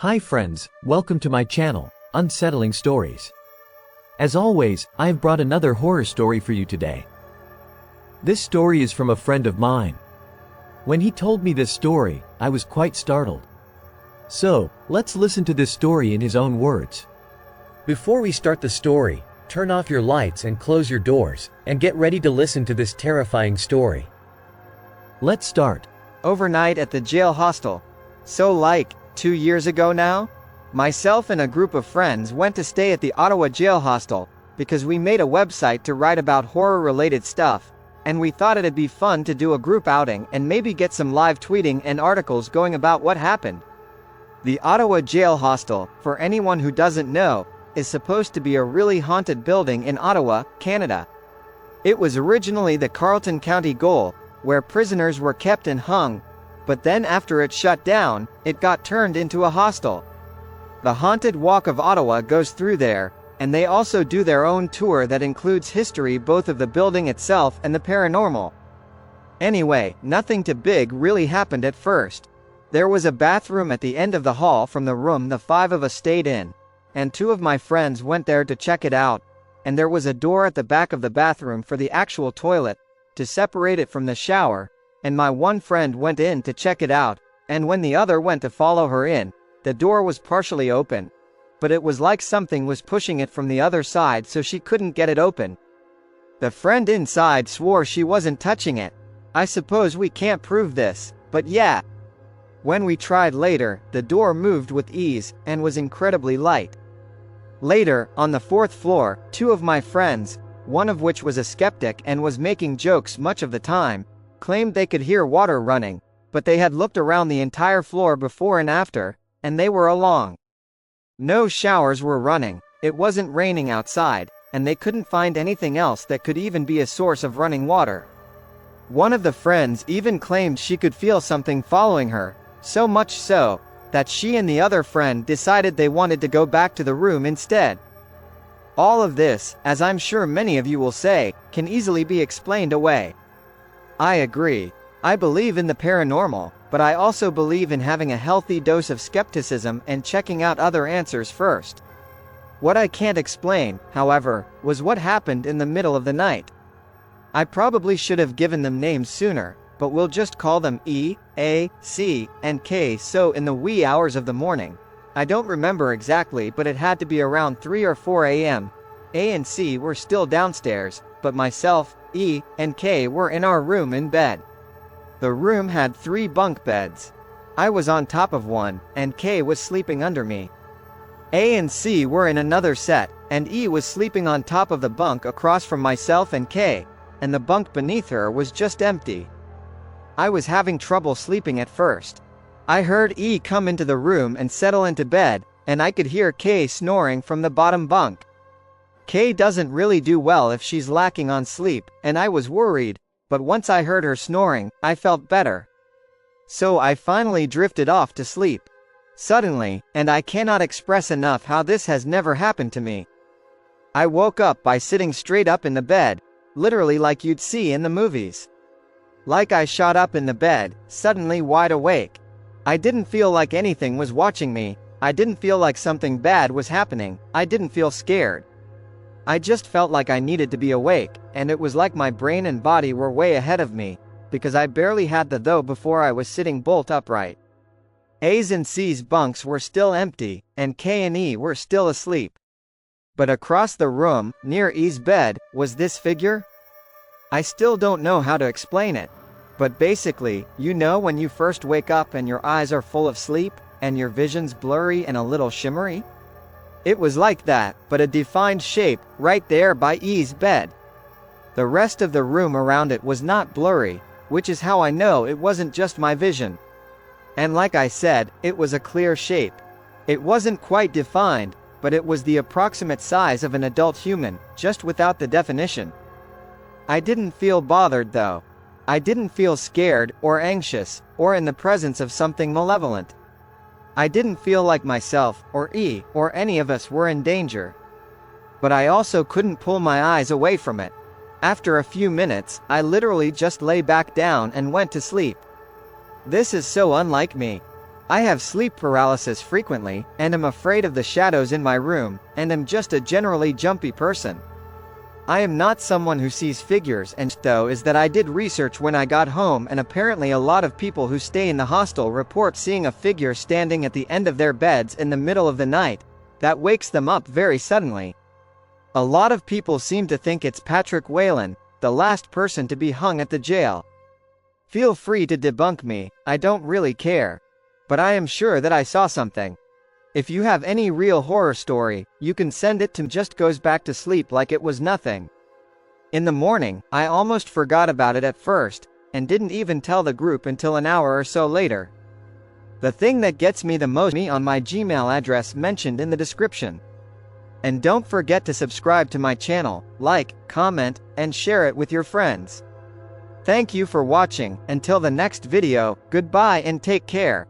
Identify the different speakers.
Speaker 1: Hi friends, welcome to my channel, Unsettling Stories. As always, I have brought another horror story for you today. This story is from a friend of mine. When he told me this story, I was quite startled. So, let's listen to this story in his own words. Before we start the story, turn off your lights and close your doors, and get ready to listen to this terrifying story. Let's start.
Speaker 2: Overnight at the jail hostel. So 2 years ago now? Myself and a group of friends went to stay at the Ottawa jail hostel, because we made a website to write about horror-related stuff, and we thought it'd be fun to do a group outing and maybe get some live tweeting and articles going about what happened. The Ottawa jail hostel, for anyone who doesn't know, is supposed to be a really haunted building in Ottawa, Canada. It was originally the Carleton County Gaol, where prisoners were kept and hung, but then after it shut down, it got turned into a hostel. The Haunted Walk of Ottawa goes through there, and they also do their own tour that includes history both of the building itself and the paranormal. Anyway, nothing too big really happened at first. There was a bathroom at the end of the hall from the room the 5 of us stayed in, and 2 of my friends went there to check it out, and there was a door at the back of the bathroom for the actual toilet, to separate it from the shower, and my one friend went in to check it out, and when the other went to follow her in, the door was partially open. But it was like something was pushing it from the other side so she couldn't get it open. The friend inside swore she wasn't touching it. I suppose we can't prove this, but yeah. When we tried later, the door moved with ease, and was incredibly light. Later, on the 4th floor, 2 of my friends, one of which was a skeptic and was making jokes much of the time, claimed they could hear water running, but they had looked around the entire floor before and after, and they were along. No showers were running, it wasn't raining outside, and they couldn't find anything else that could even be a source of running water. One of the friends even claimed she could feel something following her, so much so, that she and the other friend decided they wanted to go back to the room instead. All of this, as I'm sure many of you will say, can easily be explained away. I agree. I believe in the paranormal, but I also believe in having a healthy dose of skepticism and checking out other answers first. What I can't explain, however, was what happened in the middle of the night. I probably should have given them names sooner, but we'll just call them E, A, C, and K. So in the wee hours of the morning, I don't remember exactly, but it had to be around 3 or 4 a.m. A and C were still downstairs, but myself, E, and K were in our room in bed. The room had 3 bunk beds. I was on top of one, and K was sleeping under me. A and C were in another set, and E was sleeping on top of the bunk across from myself and K, and the bunk beneath her was just empty. I was having trouble sleeping at first. I heard E come into the room and settle into bed, and I could hear K snoring from the bottom bunk. K doesn't really do well if she's lacking on sleep, and I was worried, but once I heard her snoring, I felt better. So I finally drifted off to sleep. Suddenly, and I cannot express enough how this has never happened to me. I woke up by sitting straight up in the bed, literally like you'd see in the movies. Like I shot up in the bed, suddenly wide awake. I didn't feel like anything was watching me, I didn't feel like something bad was happening, I didn't feel scared. I just felt like I needed to be awake, and it was like my brain and body were way ahead of me, because I barely had the though before I was sitting bolt upright. A's and C's bunks were still empty, and K and E were still asleep. But across the room, near E's bed, was this figure? I still don't know how to explain it. But basically, you know when you first wake up and your eyes are full of sleep, and your vision's blurry and a little shimmery? It was like that, but a defined shape, right there by E's bed. The rest of the room around it was not blurry, which is how I know it wasn't just my vision. And like I said, it was a clear shape. It wasn't quite defined, but it was the approximate size of an adult human, just without the definition. I didn't feel bothered though. I didn't feel scared, or anxious, or in the presence of something malevolent. I didn't feel like myself, or E, or any of us were in danger. But I also couldn't pull my eyes away from it. After a few minutes, I literally just lay back down and went to sleep. This is so unlike me. I have sleep paralysis frequently, and am afraid of the shadows in my room, and am just a generally jumpy person. I am not someone who sees figures, and though is that I did research when I got home, and apparently a lot of people who stay in the hostel report seeing a figure standing at the end of their beds in the middle of the night, that wakes them up very suddenly. A lot of people seem to think it's Patrick Whelan, the last person to be hung at the jail. Feel free to debunk me, I don't really care. But I am sure that I saw something. If you have any real horror story, you can send it to me. Just goes back to sleep like it was nothing. In the morning, I almost forgot about it at first, and didn't even tell the group until an hour or so later. The thing that gets me the most is on my Gmail address mentioned in the description. And don't forget to subscribe to my channel, like, comment, and share it with your friends. Thank you for watching. Until the next video, goodbye and take care.